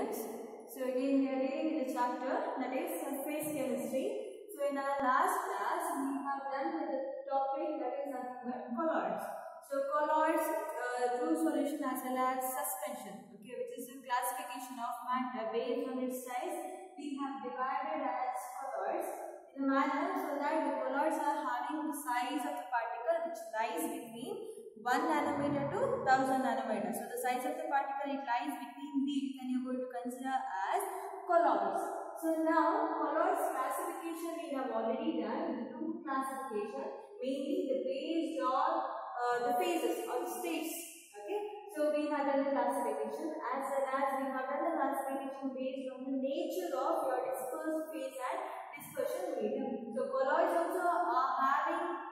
students. So again we are reading the chapter that is surface chemistry. So in our last class we have done with the topic that is nothing but colloids. So colloids, true solution as well as suspension, okay, which is a classification of matter based on its size. We have divided as colloids in a manner so that the colloids are having the size of the particle which lies between 1 nanometer to 1000 nanometer. So the size of the particle, it lies between these, and you are going to consider as colloids. So now colloids classification we have already done, the two classification, mainly the based on the phases or the states. Okay, so we have done the classification as well as we have done the classification based on the nature of your dispersed phase and dispersion medium. So colloids also are having,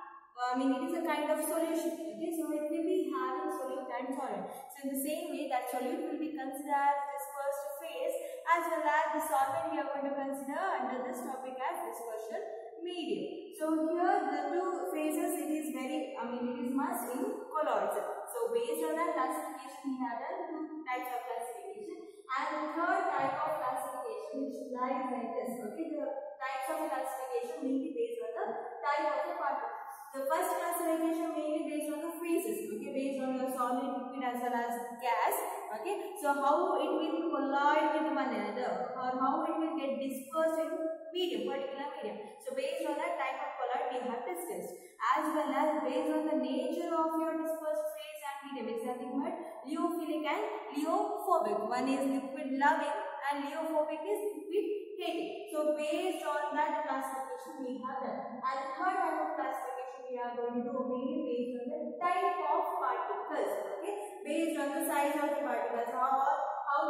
it is a kind of solution. Okay, so it will be having solute and solvent. So in the same way, that solute will be considered as dispersed phase as well as the solvent we are going to consider under this topic as dispersion medium. So here the two phases, it is very, it is must in colloids. So based on that classification, we have done two types of classification, and the third type of classification which lies like this. Okay, the types of classification may be based on the type of the particle. The first classification may be based on the phases, okay, based on your solid, liquid as well as gas, okay. So how it will collide with one another, or how it will get dispersed in medium, particular medium. So based on that type of colloid we have discussed, as well as based on the nature of your dispersed phase and medium. It's nothing but lipophilic and liophobic. One is liquid loving and liophobic is liquid hating. So based on that classification we have done. And the third type of classification we are going to do mainly based on the type of particles, okay, based on the size of the particles, how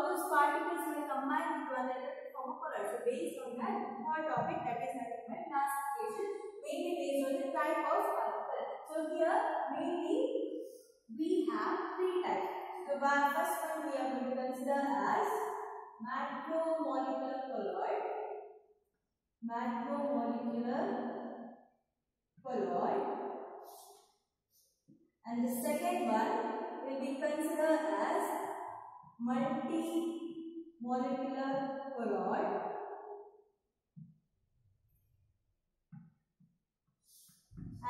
those particles will combine with one another to form a colloid. So based on that third topic, that is nothing but classification mainly based on the type of particle. So here mainly we have three types. So the first one we are going to consider as macromolecular colloid. Macromolecular colloid. And the second one will be considered as multi-molecular colloid.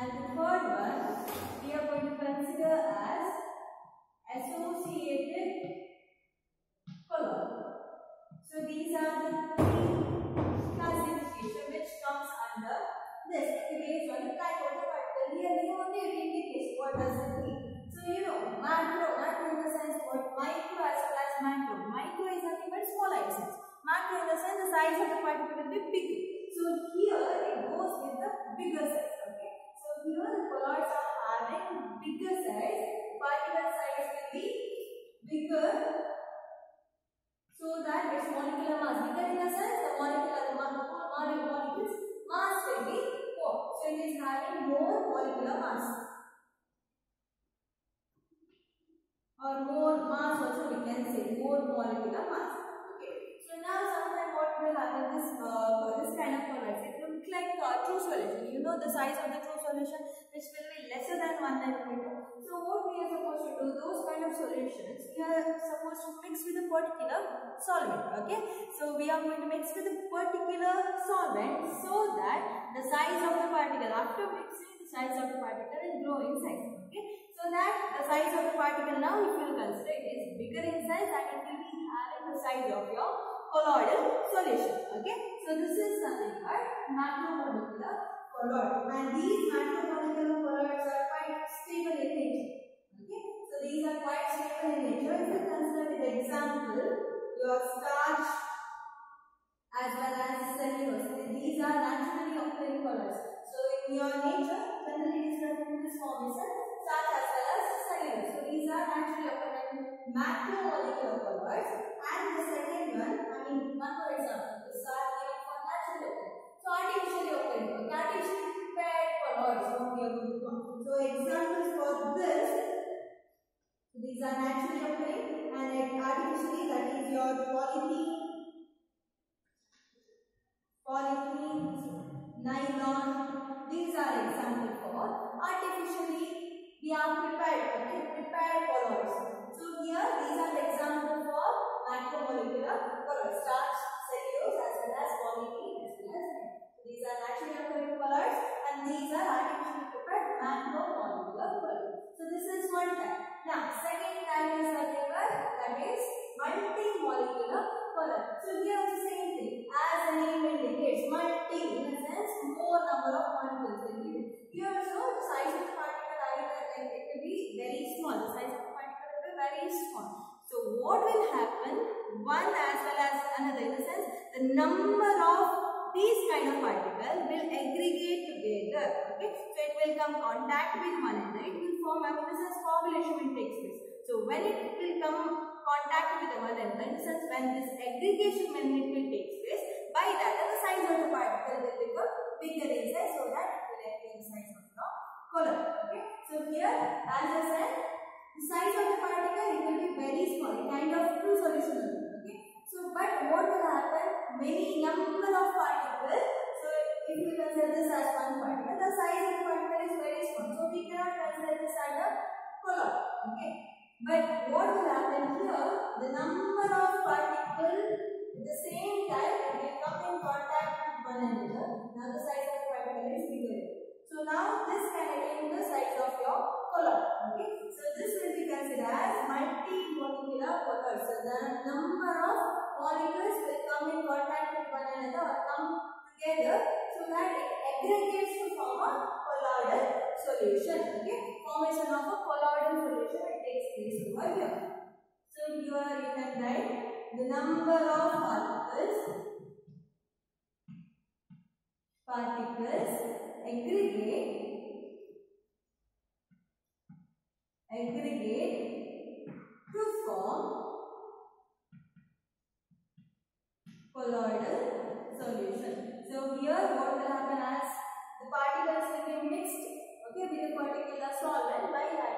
And the third one we are going to consider as associated colloid. So these are the three classification which comes under this, based on the type of the particle. Here we only indicate what does it mean. So macro in the sense what, micro as well as macro. Micro is nothing but smaller in size. Macro in the sense the size of the particle will be bigger. So here it goes with the bigger size. Okay. So here the colloids are having bigger size. Particle size will be bigger, so that its molecular mass, bigger in the sense the molecules mass will be more. So it is having more molecular mass, or more mass also we can say, more molecular mass. Okay. So now sometimes what will happen, this kind of colloids, it will look like a true solution. You know the size of the true solution which will be lesser than 1 nanometer. So what we are supposed to do, those kind of solutions we are supposed to mix with a particular solvent. Okay, so we are going to mix with a particular solvent so that the size of the particle, after mixing, the size of the particle will grow in size. Okay, so that the size of the particle now, if you consider it is bigger in size, and it will be having the size of your colloidal solution. Okay, so this is something called macromolecular colloid, and these macromolecular colloids are quite stable in nature. Okay, so these are quite stable in nature. If you consider with example your starch as well as cellulose, these are naturally occurring colloids. So in your nature, generally it is present in this form is starch as well as cellulose. So these are naturally occurring macromolecular colloids. And the second one, one more example, the starch given for naturally occurring. So artificially occurring, artificially prepared colloids, what we are going to do. So examples for this, these are naturally occurring, and artificially, that is your polythene, nylon. These are examples for artificially we are prepared colloids. So here these are the examples for macromolecular one as well as another. In the sense, the number of these kind of particles will aggregate together. Okay, so it will come contact with one another. It will form, in the sense, formulation will take place. So when it will come contact with one another, in the sense, when this aggregation, when it will take place, by that the size of the particle will become bigger in size, so that it will attain the size of the color. Okay, so here, as I said, the size of the particle, it will be very small, kind of two solutions. Okay, so but what will happen? Many number of particles. So if we consider this as one particle, the size of the particle is very small. So we cannot consider this as a colloid. Okay, but what will happen here? The number of particles at the same time will come in contact with one another. Now the size of the particle is bigger. So now this can attain the size of your colloid. Okay, so this will be considered as multi-molecular colloid. So the number of molecules will come in contact with one another or come together, so that it aggregates to form a colloidal solution. Okay, formation of a colloidal solution, it takes place over here. So here you can write the number of particles aggregate to form colloidal solution. So here what will happen as the particles will be mixed, okay, with a particular solvent. By that,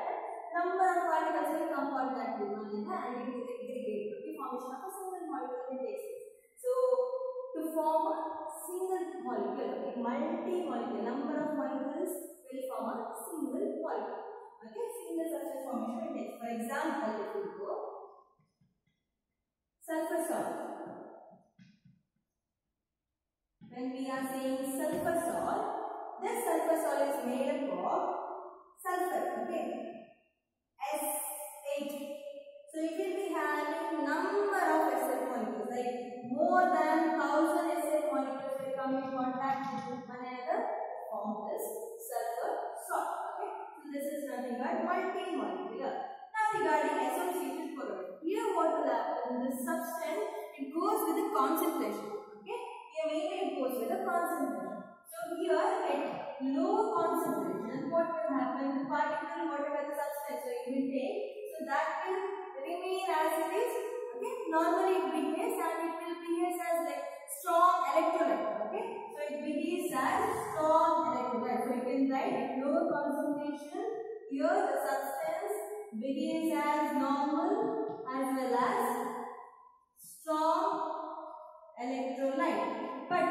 number of particles will come contact with one another and it will aggregate. Okay, formation of a single molecule will take place. So to form a single molecule, okay, multi-molecule, number of molecules will form a single molecule. Okay, single substance formation will take. For example, if we go sulfur salt. When we are saying sulfur salt, this sulfur salt is made up of sulfur, okay, S8. So it will be having number of SF molecules, like more than 1000 SF molecules will come in contact with one another to form this sulfur salt. Okay, so this is nothing but multi-molecular. Now regarding associated colloid, here what will happen? The substance, it goes with the concentration. Okay, here mainly it goes with the concentration. So here at low concentration, what will happen? The particle, whatever the substance, so it will take, so that will remain as it is. Okay, normally it behaves and it will behave as like strong electrolyte. Okay, so it behaves as strong electrolyte. So you can write at low concentration, here the substance behaves as normal as well as strong electrolyte. But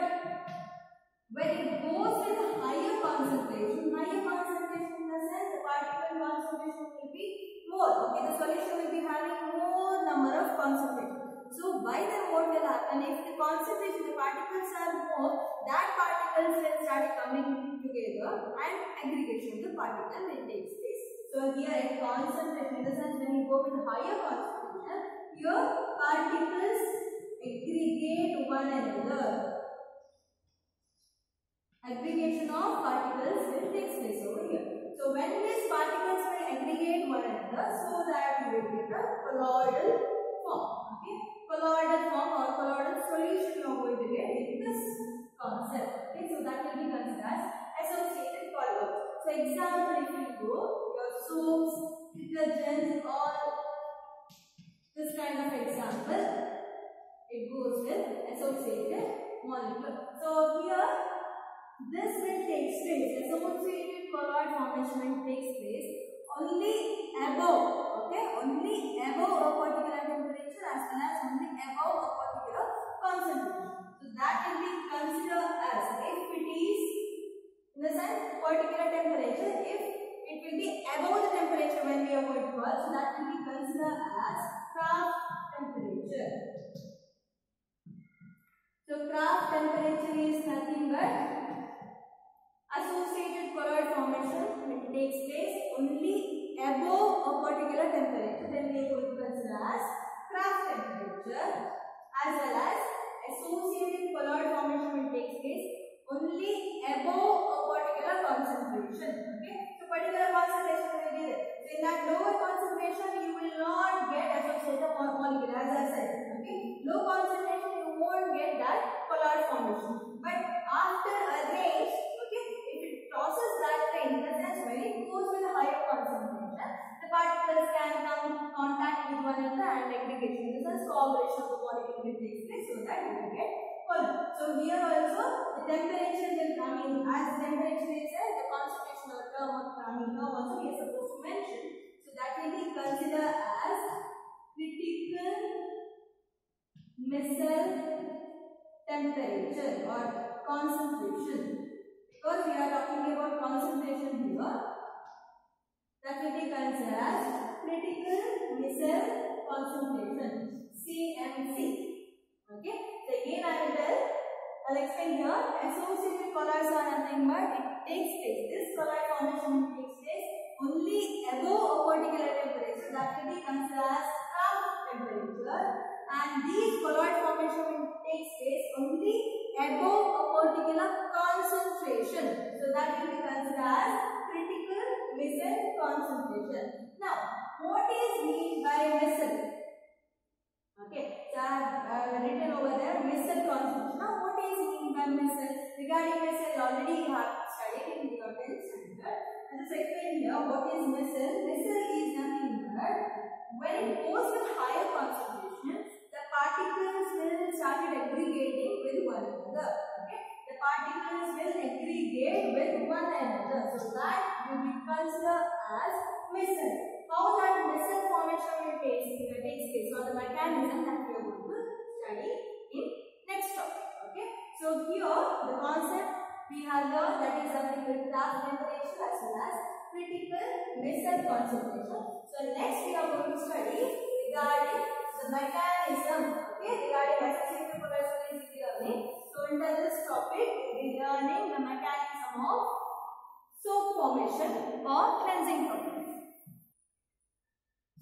when it goes with a higher concentration in the sense the particle concentration will be more. Okay, the solution will be having more number of concentration. So by then what will happen? If the concentration, the particles are more, that particles will start coming together and aggregation of the particle will take place. So here at concentration, in the sense when you go with higher concentration, your particles aggregate one another. Aggregation of particles will take place over here. So when these particles will aggregate one another, so that you will get a colloidal form. Okay, colloidal form or colloidal solution you are going to get in this concept. Okay, so that will be considered as associated colloids. So example, if you go, your soaps, detergents, all this kind of example, it goes with associated molecule. So here this will take place, associated colloid formation takes place only above, okay, only above a particular temperature as well as only above a particular concentration. So that will be considered as, if it is in the sense particular temperature, if it will be above the temperature when we are going to work, so that will be considered as Kraft temperature. So Kraft temperature is nothing but associated colloid formation, it takes place only above a particular temperature, then we are going to consider as Kraft temperature, as well as associated colloid formation takes place only above a particular concentration. Okay, so particular concentration will be there. So in that lower concentration, you will not get associated molecule, as I said. Okay, low concentration you won't get that colloid formation. But after a range, okay, if it crosses that range, in the sense when it goes with a higher concentration, the particles can come contact with one another and aggregation. This is coagulation of the molecule will take place so that you will get colloid. So here also the temperature will come in as temperature is the concentration of term of here also we are supposed to mention. So that will be considered as critical micelle temperature or concentration. Because we are talking about concentration here, that will be considered as critical micelle concentration, CMC. Okay, so again I'll explain here. Associated colloids are nothing but it takes place. This colloid formation takes place only above a particular temperature, that will be considered as Raff temperature, and these colloid formation takes place only above a particular concentration. So that will be considered as critical micelle concentration. Now, what is meant by micelle? Okay, so I have written over there micelle concentration. Now, what is meant by micelle? Regarding micelle, already you have studied in your 10th standard. Let us explain here what is micelle. Micelle is nothing but when it goes with higher concentration, the particles will start aggregating with one another. Okay, the particles will aggregate with one another. So that will be considered as micelle. How that micelle formation will take place, or the mechanism that we are going to study in next topic. Okay, so here the concept we have learned, that is something with Raff temperature as well as critical micelle concentration. So next we are going to study regarding the mechanism. Okay, regarding associated colloids learning. So under this topic we will be learning the mechanism of soap formation or cleansing process.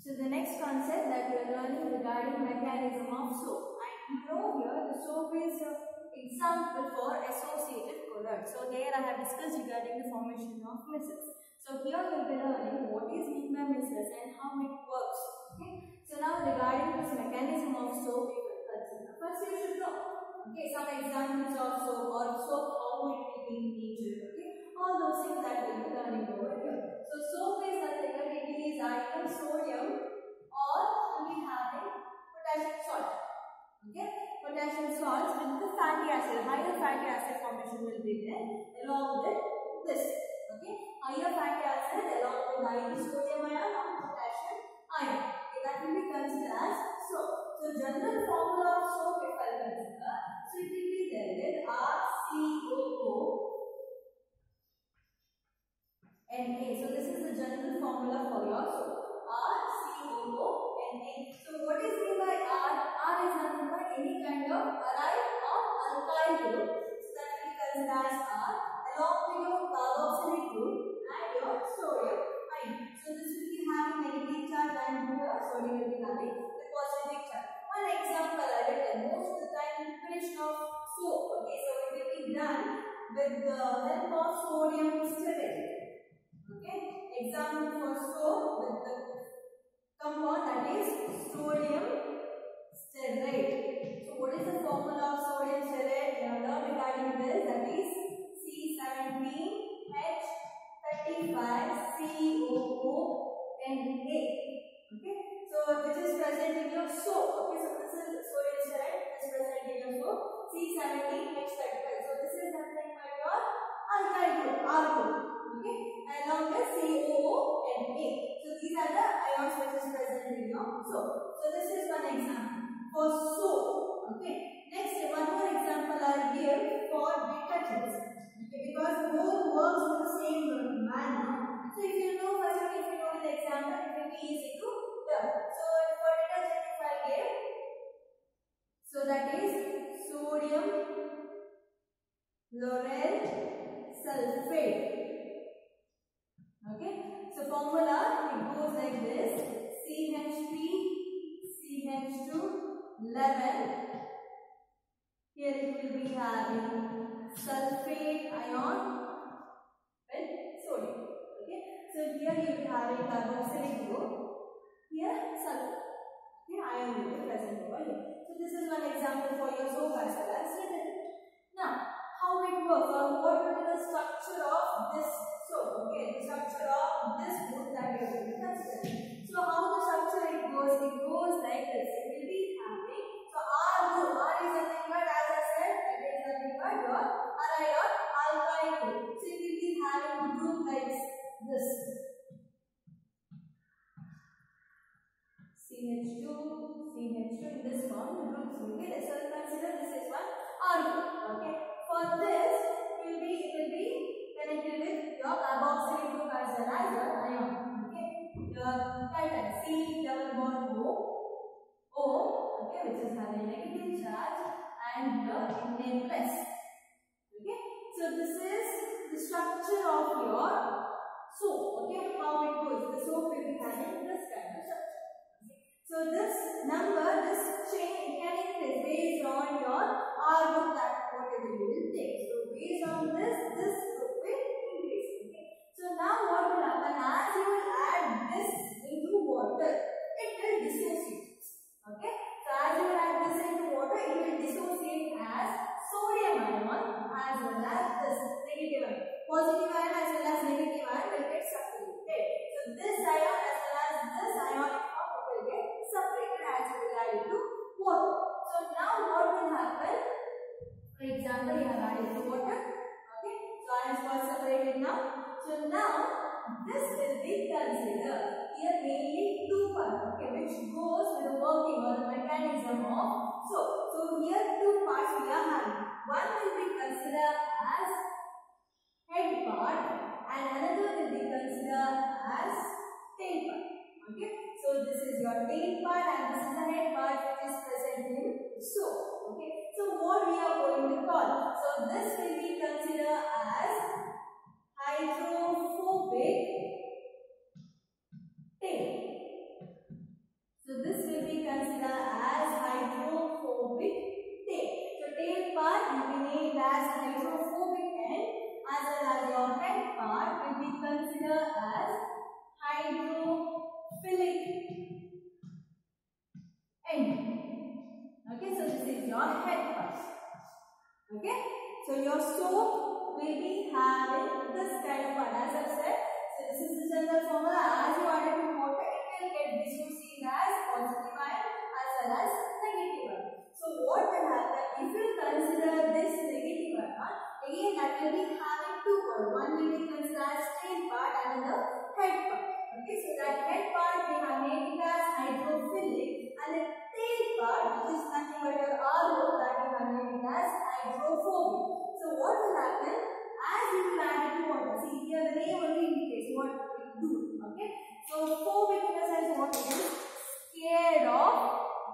So the next concept that we are learning regarding mechanism of soap. And you know here the soap is an example for associated colloids. So there I have discussed regarding the formation of micelles. So here we will be learning what is meant by micelles and how it works. Okay. So now regarding this mechanism of soap we will consider. First you should know. Okay, some examples of soap or soap how it will be in nature. Okay, all those things that we will be learning over here. So soap is nothing but it is either sodium or you will be having potassium salt. Okay, potassium salts with the fatty acid, higher fatty acid formation will be there along with this. Okay, higher fatty acid along with either sodium ion or potassium ion. Okay, that will be considered as soap. So general formula of soap if I consider, so it will be there with RCOO Na. So this is the general formula for your soap. RCOO Na. So what is meant by R? R is nothing but any kind of aryl or alkyl group. So that will be considered as R along with your carboxylic group and your sodium ion. So this will be having negative charge and here sodium will be having the positive charge. One example I written, most of the time preparation of soap. Okay, so it will be done with the help of sodium stearate. Okay, example for soap with the compound that is sodium stearate. So what is the formula of sodium stearate? We have learned regarding this, that is C17H35COONA. Okay, so which is present in your soap. Okay, so this is sodium stearate, this is present in your soap. C17H35. So this is nothing but your alkyl group, R group. Okay, along with COONA. So these are the ions which is present in your soap. So this is one example for soap. Okay, next one more example I'll give for detergents. Okay, because both works in the same manner. So if you know first one, if you know the example, it will be easy to learn. So for detergent if I give, so that is sodium lauryl sulfate. Okay, so formula it goes like this: CH3 CH2 11. Here it will be having sulfate ion with sodium. Okay, so here you will be having carboxylic group. Here sulfate. Okay, ion will be present over here. So this is one example for your soap as well as detergent. Now, how it works, or what will be the structure of this soap? Okay, the structure of this food that you will be considering. So, how the structure it goes like this. It will be having, so R group, R is nothing but, as I said, it is nothing but your alkyl group. So, it will be having the group like this. CH2 in this form, the groups will be this. So, consider this is one R group. Okay. For this, it will be connected with your carboxylic group as well as your ion. Okay. Your titan C double bond O, okay, which is having negative charge, and your Na plus. Okay. So, this is the structure of your soap. Okay. How it goes? The soap will be having this kind of structure. So this number, this chain can increase based on your R group that whatever you will take. So based on this group will increase. Okay. So now what will happen? As you will add this into water, it will dissociate. Okay. So as you will add this into water, it will dissociate as sodium ion as well as this negative ion. Positive ion as well as negative ion will get separated. So this ion as well as this ionic will get separated as you will add it to water. So now what will happen? For example, you have added to water. Okay. So ions got separated now. So now this will be considered here mainly two parts. Okay, which goes with the working or the mechanism of soap. So here two parts we are having. One will be considered as head part and another will be considered as tail part. Okay. So this is your tail part and this is the head part which is present in soap. Okay. So what we are going to call? So this will be considered as hydrophobic tail. So this will be considered as hydrophobic tail. So tail part will be named as hydrophobic end as well as your head part will be considered as hydrophilic end. Okay, so this is your head part. Okay, so your soap will be having this kind of part as I said. So this is the general formula. As you add it to water, it will get dissociated as positive ion as well as negative ion. So what will happen if you consider this negative ion? Again, that will be having two parts. One will be considered as tail part and the head part. Okay, so that head part we have made it as hydrophilic and the tail part which is nothing but your R group that we have made it as hydrophobic. So what will happen? As you will add it to water, see here the name only indicates what it will do. Okay, so phobic in the sense what it is? Scared of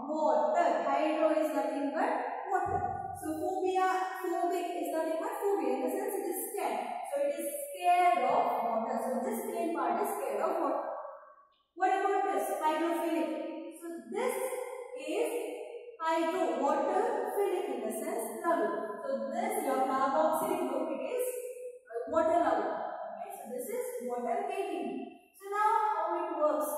water. Hydro is nothing but water. So phobic is nothing but phobia in the sense it is scared. So it is scared of water. So this tail part is scared of water. What about this? Hydrophilic. So this is hydro, water-philic in the sense loving. So this your carboxylic group it is water loving. Okay, so this is water hating. So now how it works?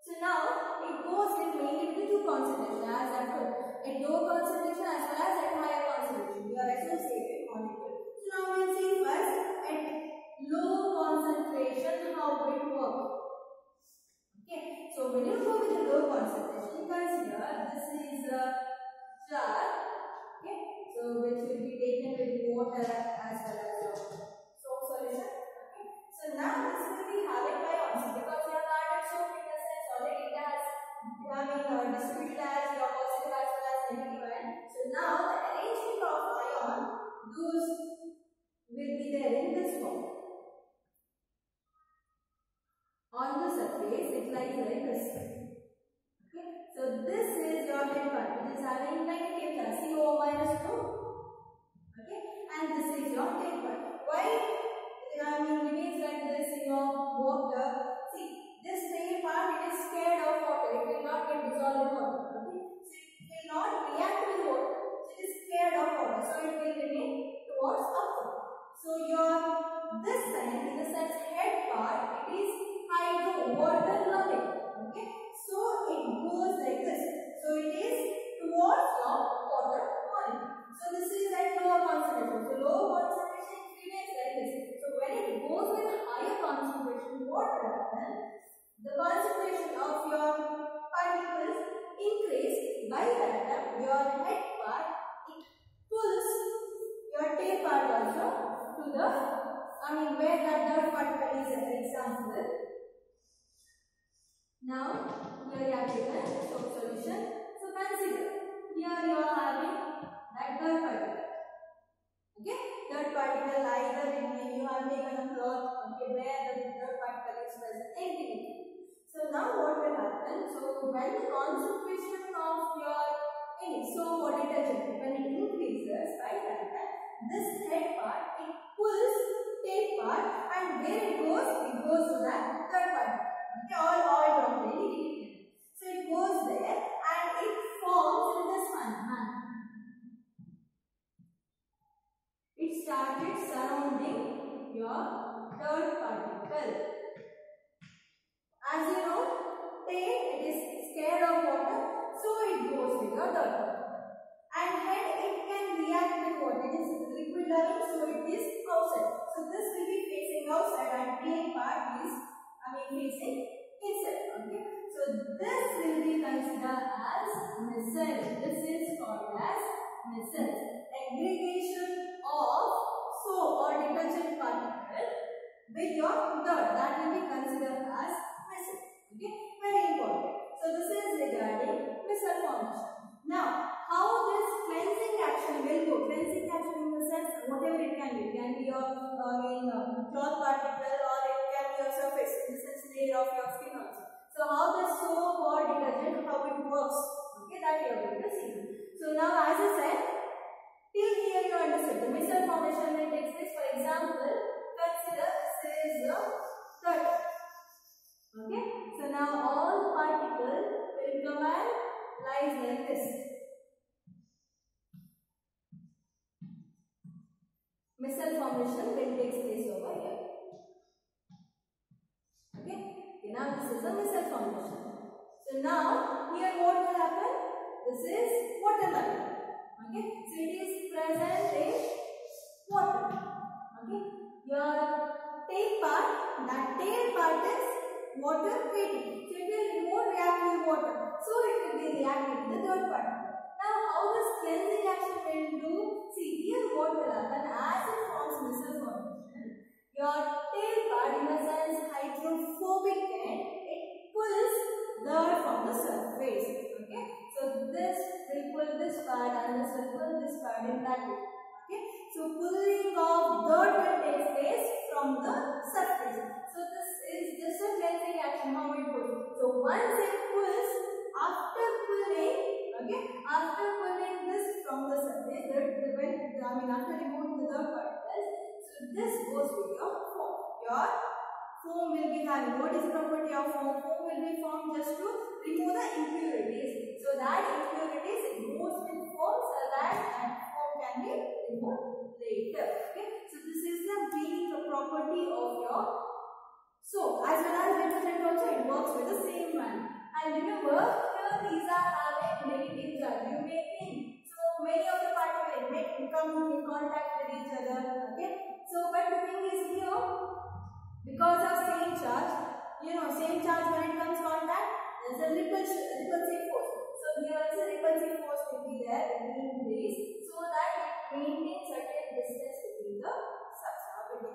So now it goes with mainly with two concentrations as I told. At low concentration as well as at higher concentration. You are associated molecule. So now we will see first at low concentration how it works. Okay, so when you go with the low concentration, consider this is a jar. Okay, so which will be taken with water as well as your soap solution. Okay, so now this will be having ions because you have added soap in the sense already it has distributed as your positive as well as negative ion. So now the arrangement of ion those will be there in this form. On the surface, it lies like this. Okay, so this is your head part, which is having negative charge, CO -2. Okay, and this is your tail part. Why it remains like this in your water? See, this tail part it is scared of water. It will not get dissolved in water. Okay, so it will not react with water. So it is scared of water, so it will remain towards upward. So your this side, in the sense head part, it is hydro, water loving. Okay, so it goes like this. So it is towards the, where the third particle is an example. Now here you have given soap solution. So consider here you are having that third particle. Okay, third particle either in you have taken a cloth, okay, where the third particle is present, anything. So now what will happen? So when the concentration of your any soap or detergent, when it increases, right, like that, this head part, it pulls tail part, and where it goes to that third particle. Okay, all from the indicator. So it goes there and it forms in this manner. It started surrounding your third particle. As you know, tail, it is scared of water, so it goes to your third particle. And head, it can react with what? It is liquid level, so it is outside. So this will be facing outside and tail part is facing inside. Okay, so this will be considered as micelle. This is called as micelle. Aggregation of soap or detergent particle with your third, that will be considered as micelle. Okay, very important. So this is regarding micelle formation. Now, how this cleansing action will go? Cleansing action in the sense whatever it can be. It can be your cloth particle or it can be your surface, in the sense layer of your skin also. So how the soap or detergent, how it works? Okay, that you are going to see. So now as I said, till here you understood the micelle formation will take place. For example, consider this is the third. Okay, so now all the particles will come and lies like this. Micelle formation will take place over here. Okay, now this is the micelle formation. So now here what will happen? This is water level. Okay, so it is present in water. Okay, your tail part, that tail part is water waiting. So it will more react with water. So it will be reacting to the third part. Now how this cleansing action will do? See here what will happen as it forms micelle formation. Your tail part, in the sense hydrophobic end, it pulls dirt from the surface. Okay, so this will pull this part and this will pull this part in that way. Okay, so pulling of dirt will take place from the surface. So this is just a cleansing action, how it goes. So once it pulls, after pulling this from the surface, after removing the dirt particles, so this goes with your foam. Your foam will be having, what is the property of foam? Foam will be formed just to remove the impurities. So that impurities goes with foam so that foam can be removed later. Okay, so this is the being the property of your soap. As well as detergent also, it works with the same manner. And remember, here these are having negative charge. You may think, so many of the particles may come in contact with each other. Okay, so but the thing is here, because of same charge, same charge when it comes contact, there is a repulsive force. So here is a repulsive force will be there between these, so that it maintains certain distance between the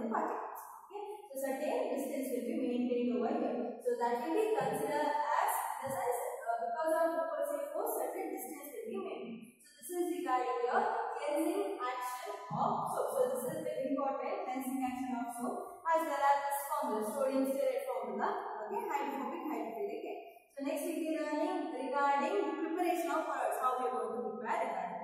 particles. Okay, so certain distance will be maintained over here. So that will be considered as because of repulsive force, certain distance will be maintained. So this is regarding your cleansing action of soap. So this is very important, cleansing action of soap, as well as this formula, sodium stearate formula. Okay, hydrophobic, hydrophilic. So next we will be learning regarding preparation of colors, how we are going to prepare regarding